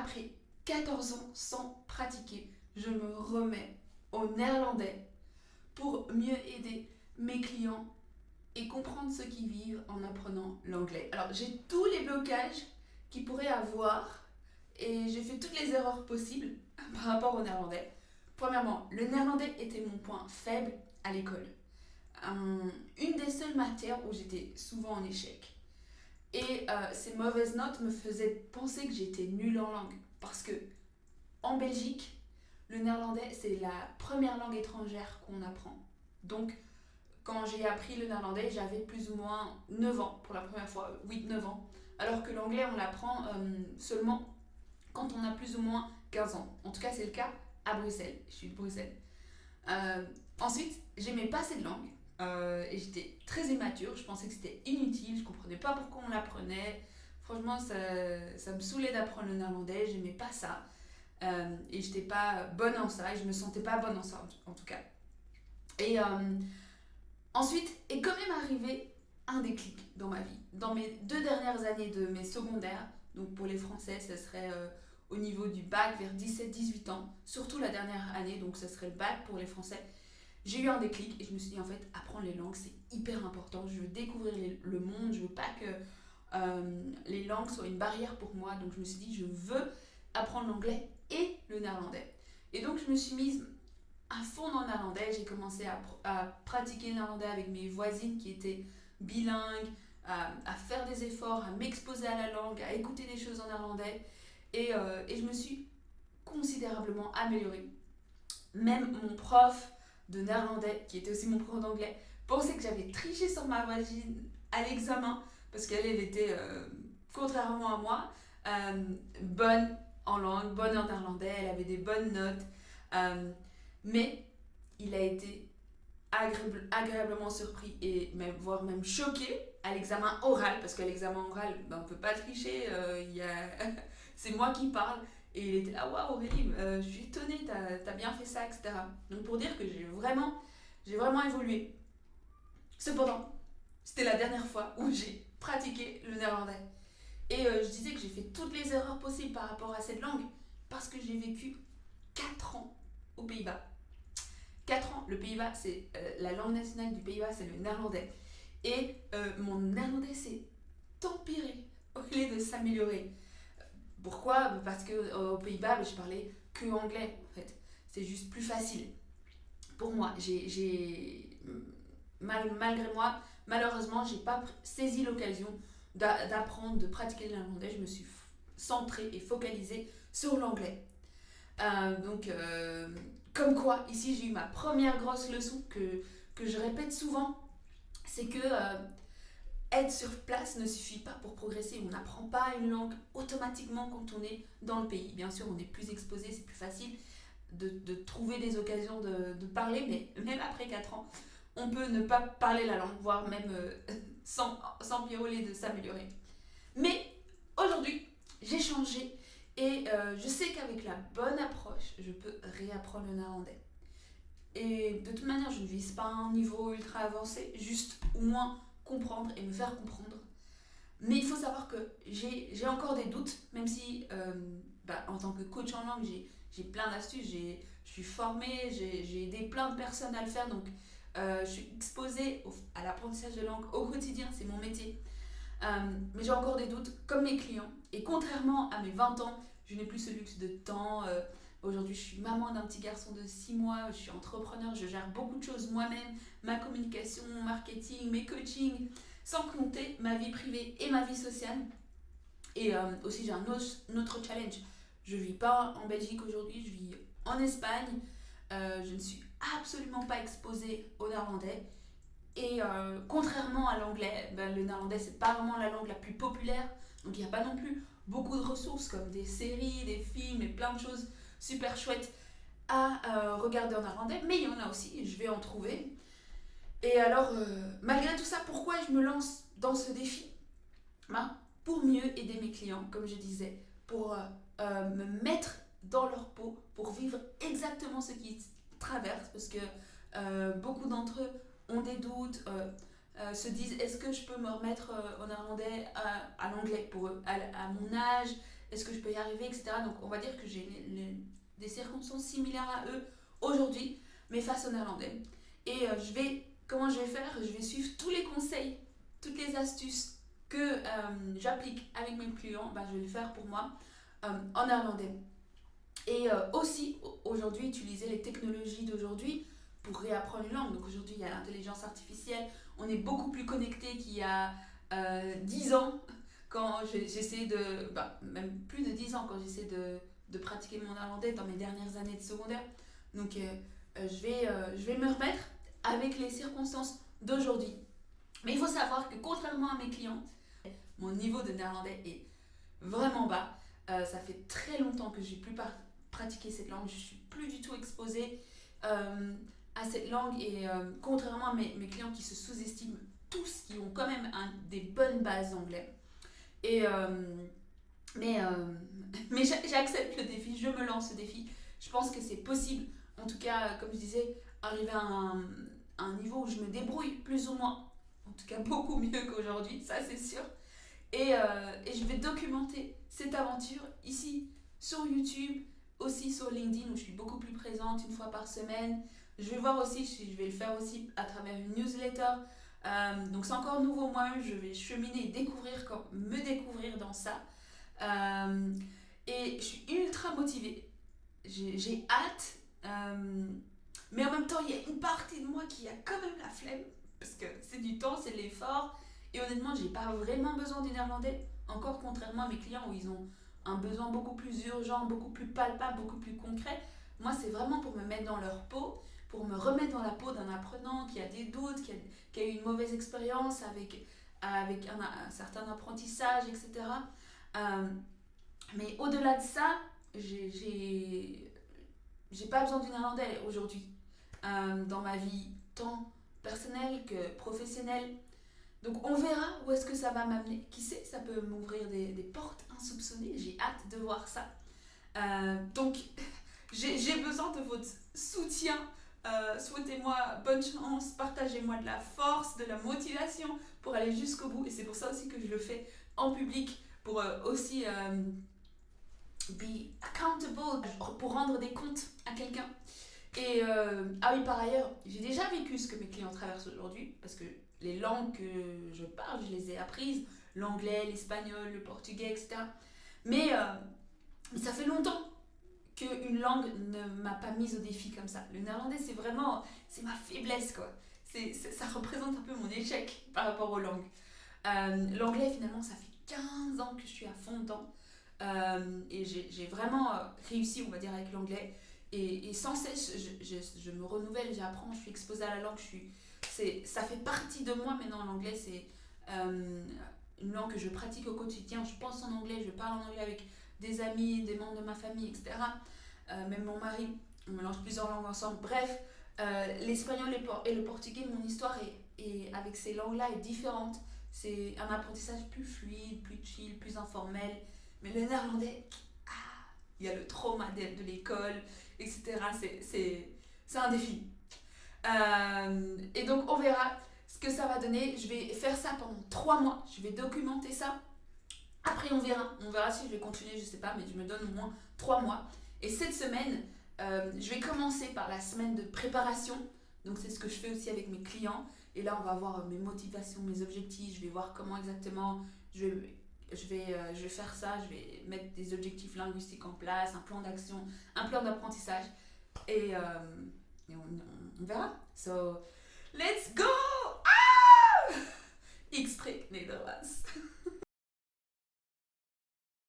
après 14 ans sans pratiquer, je me remets au néerlandais pour mieux aider mes clients et comprendre ce qu'ils vivent en apprenant l'anglais. Alors, j'ai tous les blocages qu'ils pourraient avoir et j'ai fait toutes les erreurs possibles par rapport au néerlandais. Premièrement, le néerlandais était mon point faible à l'école. Une des seules matières où j'étais souvent en échec. Et ces mauvaises notes me faisaient penser que j'étais nulle en langue. Parce que en Belgique, le néerlandais, c'est la première langue étrangère qu'on apprend. Donc, quand j'ai appris le néerlandais, j'avais plus ou moins 9 ans pour la première fois, 8-9 ans. Alors que l'anglais, on l'apprend seulement quand on a plus ou moins 15 ans. En tout cas, c'est le cas à Bruxelles. Je suis de Bruxelles. Ensuite, j'aimais pas cette langue. Et j'étais très immature. Je pensais que c'était inutile. Je comprenais pas pourquoi on l'apprenait. Franchement, ça me saoulait d'apprendre le néerlandais. J'aimais pas ça. Et j'étais pas bonne en ça. Et je me sentais pas bonne en ça, en tout cas. Et ensuite est quand même arrivé un déclic dans ma vie. Dans mes 2 dernières années de mes secondaires, donc pour les Français, ce serait au niveau du bac vers 17-18 ans, surtout la dernière année, donc ce serait le bac pour les Français, j'ai eu un déclic et je me suis dit en fait, apprendre les langues c'est hyper important. Je veux découvrir le monde, je veux pas que les langues soient une barrière pour moi, donc je me suis dit je veux apprendre l'anglais et le néerlandais. Et donc je me suis mise à fond dans le néerlandais. J'ai commencé à pratiquer le néerlandais avec mes voisines qui étaient bilingues, à faire des efforts, à m'exposer à la langue, à écouter des choses en néerlandais. Et je me suis considérablement améliorée. Même mon prof de néerlandais, qui était aussi mon prof d'anglais, pensait que j'avais triché sur ma voisine à l'examen parce qu'elle elle était, contrairement à moi, bonne en langue, bonne en néerlandais, elle avait des bonnes notes. Mais il a été agréablement surpris et même, voire même choqué à l'examen oral, parce qu'à l'examen oral, ben, on ne peut pas tricher, c'est moi qui parle. Et il était là, waouh Aurélie, je suis étonnée, t'as bien fait ça, etc. Donc pour dire que j'ai vraiment évolué. Cependant, c'était la dernière fois où j'ai pratiqué le néerlandais. Et je disais que j'ai fait toutes les erreurs possibles par rapport à cette langue, parce que j'ai vécu 4 ans aux Pays-Bas. 4 ans, le Pays-Bas, c'est la langue nationale du Pays-Bas, c'est le néerlandais. Et mon néerlandais s'est empiré au lieu de s'améliorer. Pourquoi? Parce qu'aux Pays-Bas, je parlais que anglais, en fait. C'est juste plus facile. Pour moi, malgré moi, malheureusement, j'ai pas saisi l'occasion d'apprendre, de pratiquer le néerlandais. Je me suis centrée et focalisée sur l'anglais. Donc, comme quoi, ici j'ai eu ma première grosse leçon que je répète souvent, c'est que être sur place ne suffit pas pour progresser. On n'apprend pas une langue automatiquement quand on est dans le pays. Bien sûr, on est plus exposé, c'est plus facile de trouver des occasions de parler, mais même après 4 ans, on peut ne pas parler la langue, voire même s'empiroler de s'améliorer. Mais aujourd'hui, j'ai changé et je sais qu'avec la bonne approche, je peux réapprendre le néerlandais. Et de toute manière, je ne vise pas un niveau ultra avancé, juste au moins comprendre et me faire comprendre. Mais il faut savoir que j'ai encore des doutes, même si en tant que coach en langue, j'ai plein d'astuces, je suis formée, j'ai aidé plein de personnes à le faire, donc je suis exposée à l'apprentissage de langue au quotidien, c'est mon métier. Mais j'ai encore des doutes, comme mes clients. Et contrairement à mes 20 ans, je n'ai plus ce luxe de temps. Aujourd'hui, je suis maman d'un petit garçon de 6 mois, je suis entrepreneur, je gère beaucoup de choses moi-même, ma communication, mon marketing, mes coachings, sans compter ma vie privée et ma vie sociale. Et aussi, j'ai un autre challenge. Je ne vis pas en Belgique aujourd'hui, je vis en Espagne. Je ne suis absolument pas exposée au néerlandais. Et contrairement à l'anglais, le néerlandais c'est pas vraiment la langue la plus populaire, donc il n'y a pas non plus beaucoup de ressources comme des séries, des films et plein de choses super chouettes à regarder en néerlandais, mais il y en a aussi, et je vais en trouver. Et alors, malgré tout ça, pourquoi je me lance dans ce défi? Pour mieux aider mes clients, comme je disais, pour me mettre dans leur peau, pour vivre exactement ce qu'ils traversent, parce que beaucoup d'entre eux ont des doutes, se disent est-ce que je peux me remettre au néerlandais, à l'anglais pour eux, à mon âge, est-ce que je peux y arriver, etc. Donc on va dire que j'ai des circonstances similaires à eux aujourd'hui, mais face au néerlandais. Et comment je vais faire? Je vais suivre tous les conseils, toutes les astuces que j'applique avec mes clients, je vais le faire pour moi en néerlandais. Et aussi, aujourd'hui, utiliser les technologies d'aujourd'hui pour réapprendre une langue. Donc aujourd'hui, il y a l'intelligence artificielle. On est beaucoup plus connecté qu'il y a 10 ans, quand j'essaie de... même plus de 10 ans, quand j'essaie de pratiquer mon néerlandais dans mes dernières années de secondaire. Donc je vais me remettre avec les circonstances d'aujourd'hui. Mais il faut savoir que contrairement à mes clients, mon niveau de néerlandais est vraiment bas. Ça fait très longtemps que j'ai plus pratiqué cette langue. Je suis plus du tout exposée à cette langue. Et contrairement à mes clients qui se sous-estiment tous, qui ont quand même des bonnes bases d'anglais. Mais j'accepte le défi, je me lance le défi. Je pense que c'est possible. En tout cas, comme je disais, arriver à un niveau où je me débrouille plus ou moins. En tout cas, beaucoup mieux qu'aujourd'hui, ça c'est sûr. Et je vais documenter cette aventure ici sur YouTube, aussi sur LinkedIn où je suis beaucoup plus présente une fois par semaine. Je vais voir aussi si je vais le faire aussi à travers une newsletter. Donc c'est encore nouveau moi-même, je vais cheminer et me découvrir dans ça. Et je suis ultra motivée. J'ai hâte. Mais en même temps, il y a une partie de moi qui a quand même la flemme. Parce que c'est du temps, c'est de l'effort. Et honnêtement, j'ai pas vraiment besoin du néerlandais. Encore contrairement à mes clients où ils ont un besoin beaucoup plus urgent, beaucoup plus palpable, beaucoup plus concret. Moi, c'est vraiment pour me mettre dans leur peau, pour me remettre dans la peau d'un apprenant qui a des doutes, qui a eu une mauvaise expérience avec un certain apprentissage, etc. Mais au-delà de ça, j'ai pas besoin du néerlandais aujourd'hui. Dans ma vie tant personnelle que professionnelle. Donc on verra où est-ce que ça va m'amener. Qui sait, ça peut m'ouvrir des portes insoupçonnées. J'ai hâte de voir ça. Donc j'ai besoin de votre soutien. Souhaitez-moi bonne chance, partagez-moi de la force, de la motivation pour aller jusqu'au bout. Et c'est pour ça aussi que je le fais en public, pour aussi be accountable, pour rendre des comptes à quelqu'un. Et oui, par ailleurs, j'ai déjà vécu ce que mes clients traversent aujourd'hui, parce que les langues que je parle, je les ai apprises, l'anglais, l'espagnol, le portugais, etc. Mais ça fait longtemps qu'une langue ne m'a pas mise au défi comme ça. Le néerlandais, c'est ma faiblesse, quoi. Ça représente un peu mon échec par rapport aux langues. L'anglais, finalement, ça fait 15 ans que je suis à fond dedans. Et j'ai vraiment réussi, on va dire, avec l'anglais. Et sans cesse, je me renouvelle, j'apprends, je suis exposée à la langue. Ça fait partie de moi maintenant, l'anglais. C'est une langue que je pratique au quotidien. Je pense en anglais, je parle en anglais avec des amis, des membres de ma famille, etc. Même mon mari, on mélange plusieurs langues ensemble. Bref, l'espagnol et le portugais, mon histoire avec ces langues-là est différente. C'est un apprentissage plus fluide, plus chill, plus informel. Mais le néerlandais, il y a le trauma de l'école, etc. C'est un défi. Et donc on verra ce que ça va donner. Je vais faire ça pendant 3 mois. Je vais documenter ça. Après on verra si je vais continuer, je sais pas, mais je me donne au moins 3 mois. Et cette semaine, je vais commencer par la semaine de préparation. Donc c'est ce que je fais aussi avec mes clients. Et là on va voir mes motivations, mes objectifs. Je vais voir comment exactement je vais faire ça. Je vais mettre des objectifs linguistiques en place, un plan d'action, un plan d'apprentissage. Et on verra. So, let's go! Ik spreek Nederlands.